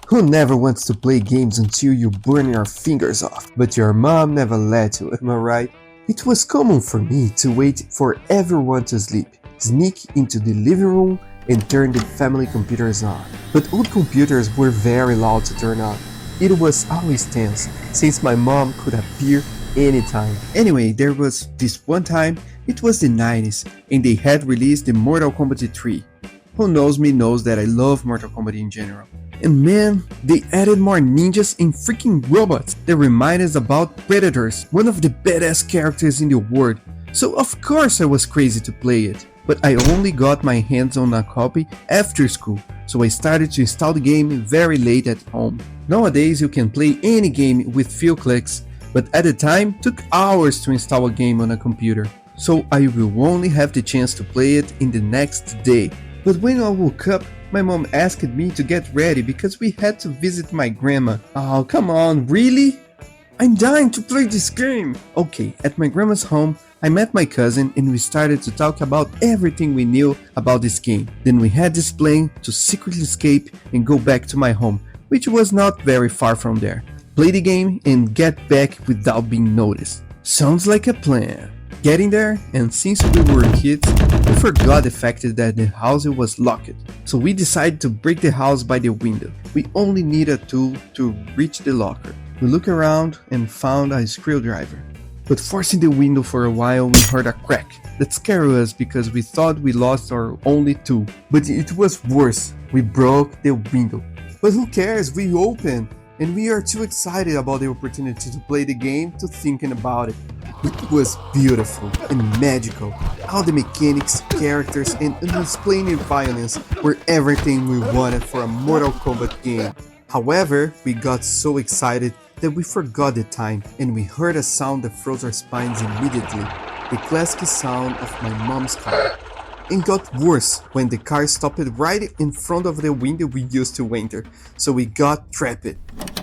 Who never wants to play games until you burn your fingers off? But your mom never let you, am I right? It was common for me to wait for everyone to sleep, sneak into the living room and turn the family computers on. But old computers were very loud to turn on. It was always tense, since my mom could appear anytime. Anyway, there was this one time, it was the 90s, and they had released the Mortal Kombat 3. Who knows me knows that I love Mortal Kombat in general. And man, they added more ninjas and freaking robots that remind us about Predators, one of the badass characters in the world. So of course I was crazy to play it. But I only got my hands on a copy after school, so I started to install the game very late at home. Nowadays you can play any game with few clicks, but at the time it took hours to install a game on a computer. So I will only have the chance to play it in the next day. But when I woke up, my mom asked me to get ready because we had to visit my grandma. Oh, come on, really? I'm dying to play this game! Okay, at my grandma's home, I met my cousin and we started to talk about everything we knew about this game. Then we had this plan to secretly escape and go back to my home, which was not very far from there. Play the game and get back without being noticed. Sounds like a plan. Getting there, and since we were kids, we forgot the fact that the house was locked. So we decided to break the house by the window. We only need a tool to reach the locker. We looked around and found a screwdriver. But forcing the window for a while, we heard a crack that scared us because we thought we lost our only tool. But it was worse, we broke the window. But who cares, we opened, and we are too excited about the opportunity to play the game to thinking about it. It was beautiful and magical. All the mechanics, characters, and unexplained violence were everything we wanted for a Mortal Kombat game. However, we got so excited that we forgot the time, and we heard a sound that froze our spines immediately, the classic sound of my mom's car. It got worse when the car stopped right in front of the window we used to enter, so we got trapped.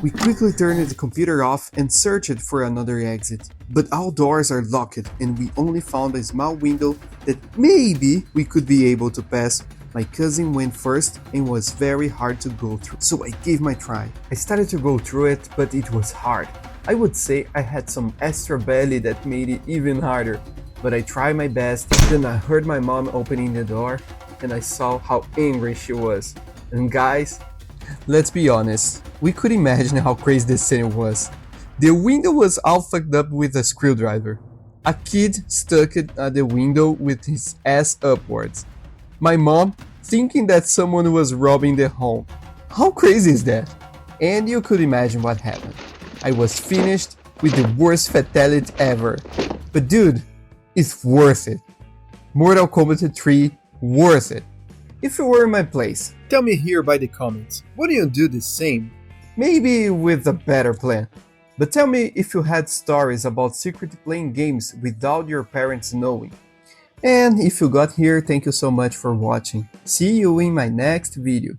We quickly turned the computer off and searched for another exit, but all doors are locked and we only found a small window that maybe we could be able to pass. My cousin went first and was very hard to go through, so I gave my try. I started to go through it, but it was hard. I would say I had some extra belly that made it even harder. But I tried my best, then I heard my mom opening the door and I saw how angry she was. And guys, let's be honest, we could imagine how crazy this scene was. The window was all fucked up with a screwdriver. A kid stuck at the window with his ass upwards. My mom thinking that someone was robbing the home. How crazy is that? And you could imagine what happened. I was finished with the worst fatality ever. But dude, it's worth it. Mortal Kombat 3, worth it. If you were in my place, tell me here by the comments, wouldn't you do the same? Maybe with a better plan. But tell me if you had stories about secretly playing games without your parents knowing. And if you got here, thank you so much for watching. See you in my next video.